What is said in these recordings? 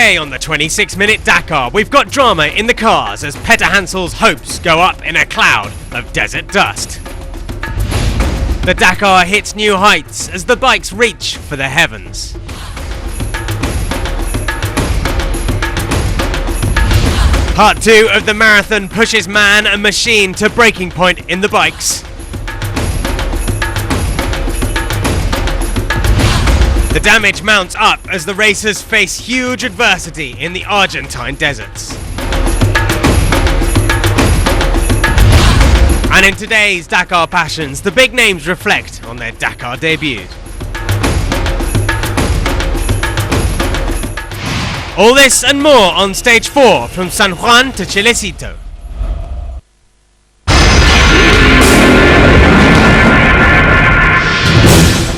Today on the 26-minute Dakar, we've got drama in the cars as Petter Hansel's hopes go up in a cloud of desert dust. The Dakar hits new heights as the bikes reach for the heavens. Part 2 of the marathon pushes man and machine to breaking point in the bikes. The damage mounts up as the racers face huge adversity in the Argentine deserts. And in today's Dakar Passions, the big names reflect on their Dakar debut. All this and more on stage 4 from San Juan to Chilecito.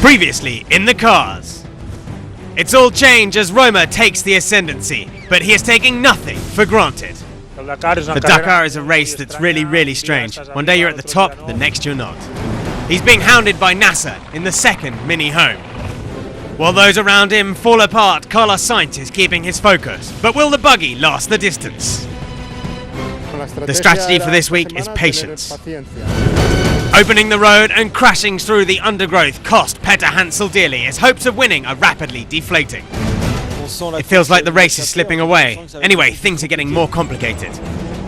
Previously in the cars. It's all change as Roma takes the ascendancy, but he is taking nothing for granted. The Dakar is a race that's really strange. One day you're at the top, the next you're not. He's being hounded by Nasser in the second mini home. While those around him fall apart, Carlos Sainz is keeping his focus. But will the buggy last the distance? The strategy for this week is patience. Opening the road and crashing through the undergrowth cost Petter Hansel dearly as hopes of winning are rapidly deflating. It feels like the race is slipping away. Anyway, things are getting more complicated.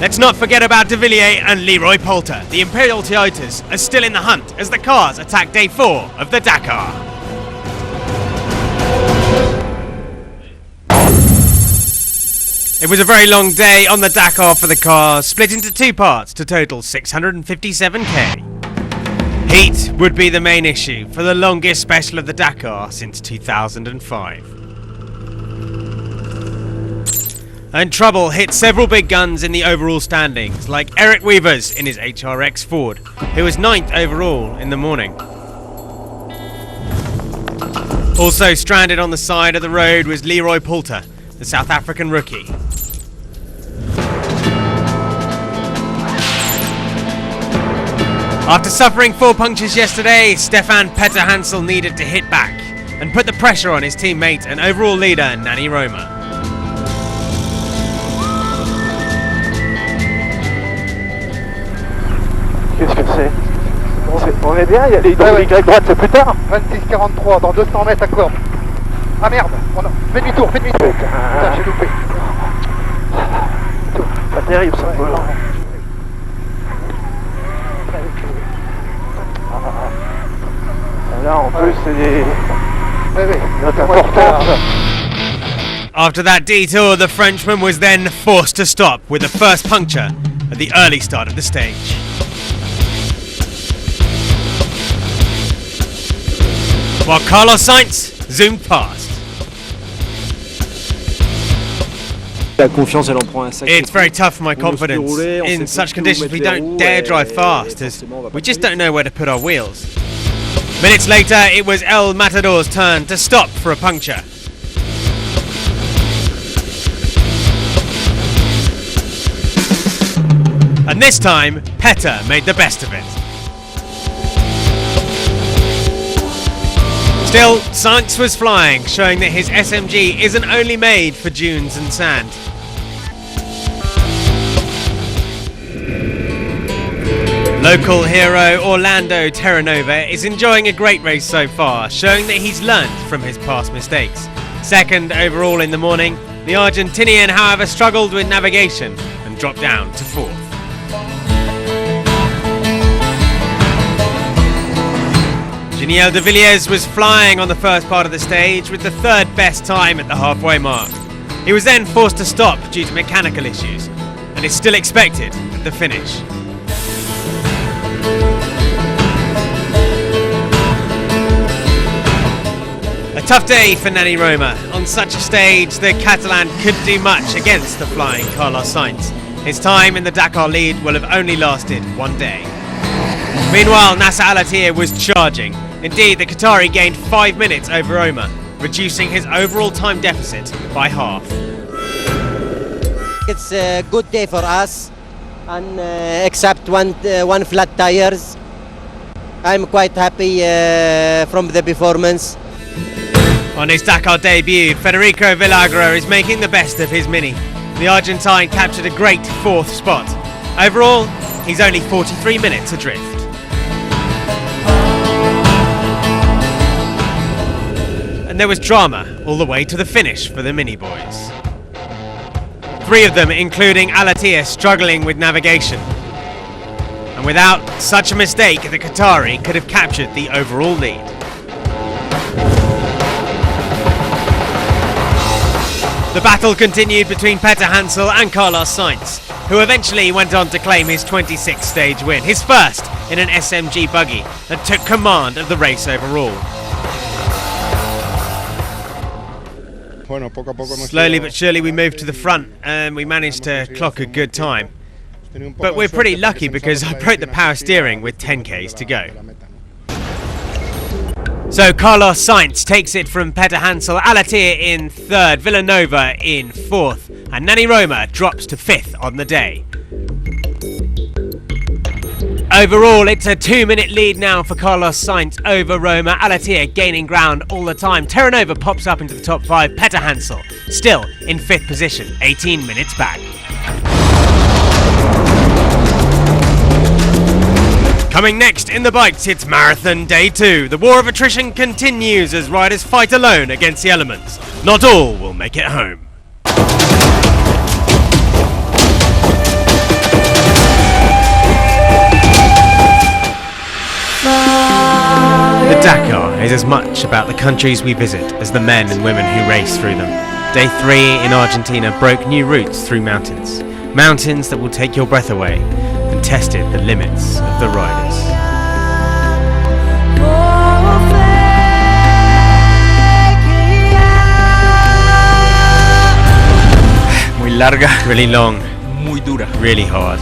Let's not forget about De Villiers and Leroy Poulter. The Imperial Toyotas are still in the hunt as the cars attack day 4 of the Dakar. It was a very long day on the Dakar for the cars, split into 2 parts to total 657k. Heat would be the main issue for the longest special of the Dakar since 2005. And trouble hit several big guns in the overall standings, like Eric Weavers in his HRX Ford, who was 9th overall in the morning. Also stranded on the side of the road was Leroy Poulter, the South African rookie. After suffering 4 punctures yesterday, Stefan Petter Hansel needed to hit back and put the pressure on his teammate and overall leader Nani Roma. Qu'est-ce que c'est? On est bien, il y a les hydrauliques à droite, c'est plus tard. 26-43 dans 200 mètres à courbe. Ah merde, fais demi-tour, fais demi-tour. Putain, j'ai loupé. Pas terrible ça. Voilà. Là en plus c'est des... After that detour, the Frenchman was then forced to stop with the first puncture at the early start of the stage. While Carlos Sainz zoomed past. It's very tough for my confidence. In such conditions we don't dare drive fast as we just don't know where to put our wheels. Minutes later it was El Matador's turn to stop for a puncture. And this time Petter made the best of it. Still, Sainz was flying, showing that his SMG isn't only made for dunes and sand. Local hero Orlando Terranova is enjoying a great race so far, showing that he's learned from his past mistakes. Second overall in the morning, the Argentinian however struggled with navigation and dropped down to 4th. Giniel De Villiers was flying on the first part of the stage with the 3rd best time at the halfway mark. He was then forced to stop due to mechanical issues and is still expected at the finish. A tough day for Nani Roma. On such a stage, the Catalan couldn't do much against the flying Carlos Sainz. His time in the Dakar lead will have only lasted 1 day. Meanwhile, Nasser Al-Attiyah was charging. Indeed, the Qatari gained 5 minutes over Roma, reducing his overall time deficit by half. It's a good day for us, and except one flat tires. I'm quite happy from the performance. On his Dakar debut, Federico Villagra is making the best of his Mini. The Argentine captured a great 4th spot. Overall, he's only 43 minutes adrift. And there was drama all the way to the finish for the Mini boys. 3 of them, including Alatia, struggling with navigation. And without such a mistake, the Qatari could have captured the overall lead. The battle continued between Peter Hansel and Carlos Sainz, who eventually went on to claim his 26th stage win, his first in an SMG buggy that took command of the race overall. Slowly but surely we moved to the front and we managed to clock a good time. But we're pretty lucky because I broke the power steering with 10k's to go. So Carlos Sainz takes it from Peter Hansel, Alatia in 3rd, Villanova in 4th, and Nani Roma drops to 5th on the day. Overall, it's a 2-minute lead now for Carlos Sainz over Roma. Alatia gaining ground all the time. Terranova pops up into the top 5. Peter Hansel still in 5th position, 18 minutes back. Coming next in the bikes, it's Marathon Day 2. The war of attrition continues as riders fight alone against the elements. Not all will make it home. The Dakar is as much about the countries we visit as the men and women who race through them. Day 3 in Argentina broke new routes through mountains. Mountains that will take your breath away and tested the limits of the riders. Muy larga, Really long, muy dura. really hard.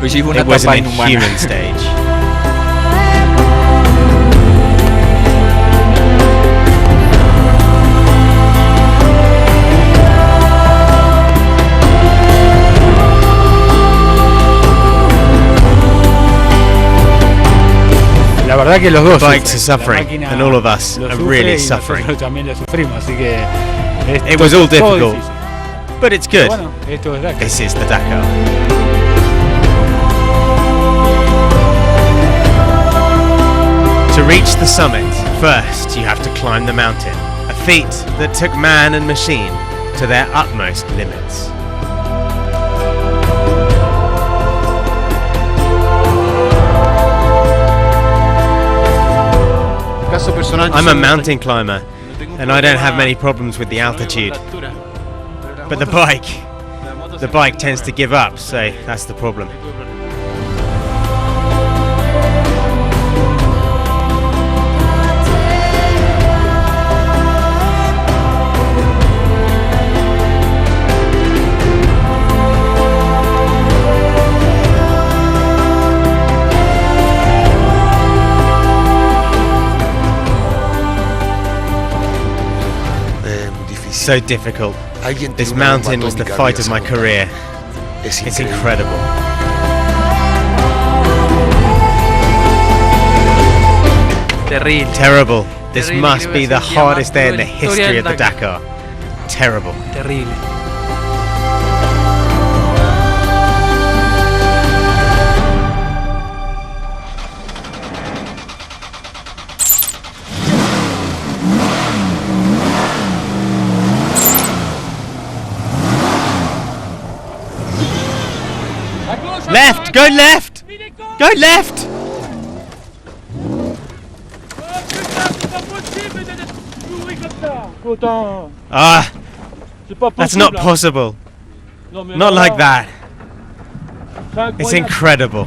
Hoy sí fue una It was etapa an inhumana. inhuman stage. La verdad que los dos The bikes sufren. are suffering, La máquina and all of us lo are sufre really y suffering. nosotros también lo sufrimos, así que It was all todo difficult, difícil. but it's Pero good. bueno, esto es Dakar. This is the Dakar. To reach the summit, first you have to climb the mountain, a feat that took man and machine to their utmost limits. I'm a mountain climber, and I don't have many problems with the altitude. But the bike tends to give up, so that's the problem. So difficult. This mountain was the fight of my career. It's incredible. Terrible. Terrible. This must be the hardest day in the history of the Dakar. Terrible. Terrible. Left! Go left! Go left! Ah, that's not possible. Not like that. It's incredible.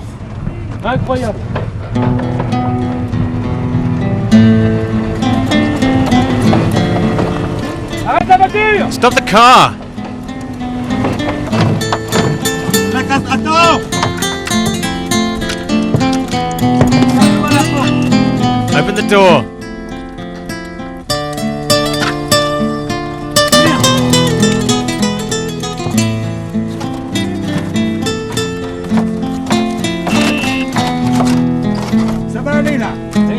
Stop the car! Open the door.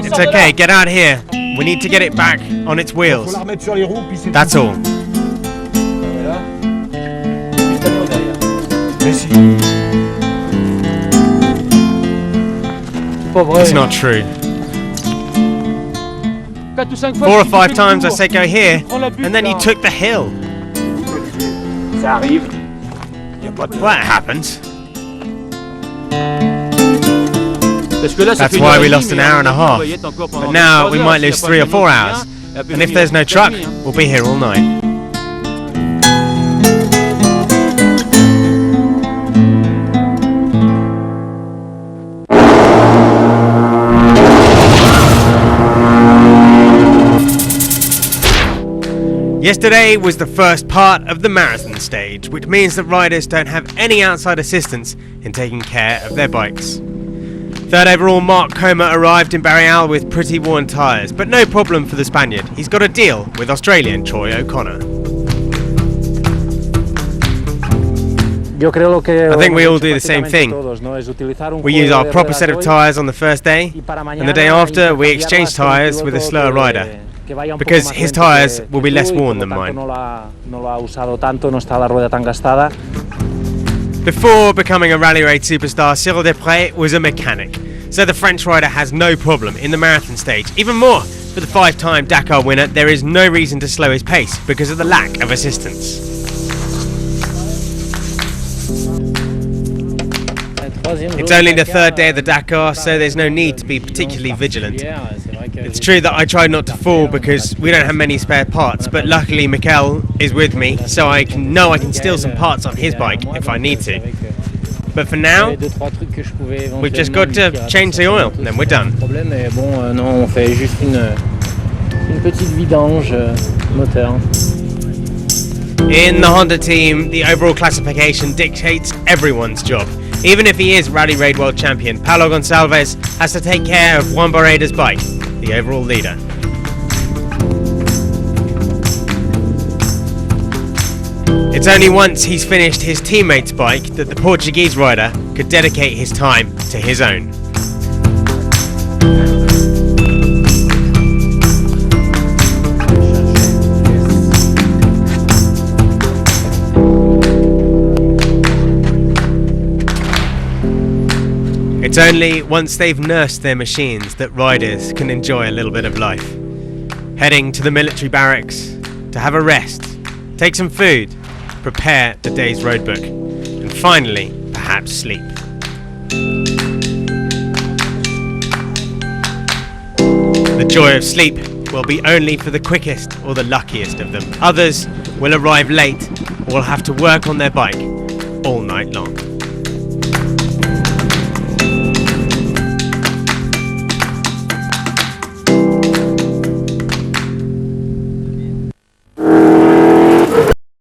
It's okay, get out here. We need to get it back on its wheels. That's all. It's not true. 4 or 5 times I said go here, and then you took the hill. Well, that happens. That's why we lost an hour and a half. But now we might lose 3 or 4 hours. And if there's no truck, we'll be here all night. Yesterday was the first part of the marathon stage, which means that riders don't have any outside assistance in taking care of their bikes. Third overall, Mark Coma arrived in Barreal with pretty worn tyres, but no problem for the Spaniard. He's got a deal with Australian Troy O'Connor. I think we all do the same thing. We use our proper set of tyres on the first day, and the day after we exchange tyres with a slower rider, because his tyres will be less worn than mine. Before becoming a rally raid superstar, Cyril Desprez was a mechanic, so the French rider has no problem in the marathon stage. Even more, for the 5-time Dakar winner, there is no reason to slow his pace because of the lack of assistance. It's only the 3rd day of the Dakar, so there's no need to be particularly vigilant. It's true that I tried not to fall because we don't have many spare parts, but luckily Mikel is with me, so I can steal some parts on his bike if I need to. But for now, we've just got to change the oil, and then we're done. In the Honda team, the overall classification dictates everyone's job. Even if he is Rally Raid World Champion, Paulo Gonçalves has to take care of Juan Barreda's bike, the overall leader. It's only once he's finished his teammate's bike that the Portuguese rider could dedicate his time to his own. It's only once they've nursed their machines that riders can enjoy a little bit of life. Heading to the military barracks to have a rest, take some food, prepare the day's roadbook, and finally, perhaps sleep. The joy of sleep will be only for the quickest or the luckiest of them. Others will arrive late or will have to work on their bike all night long.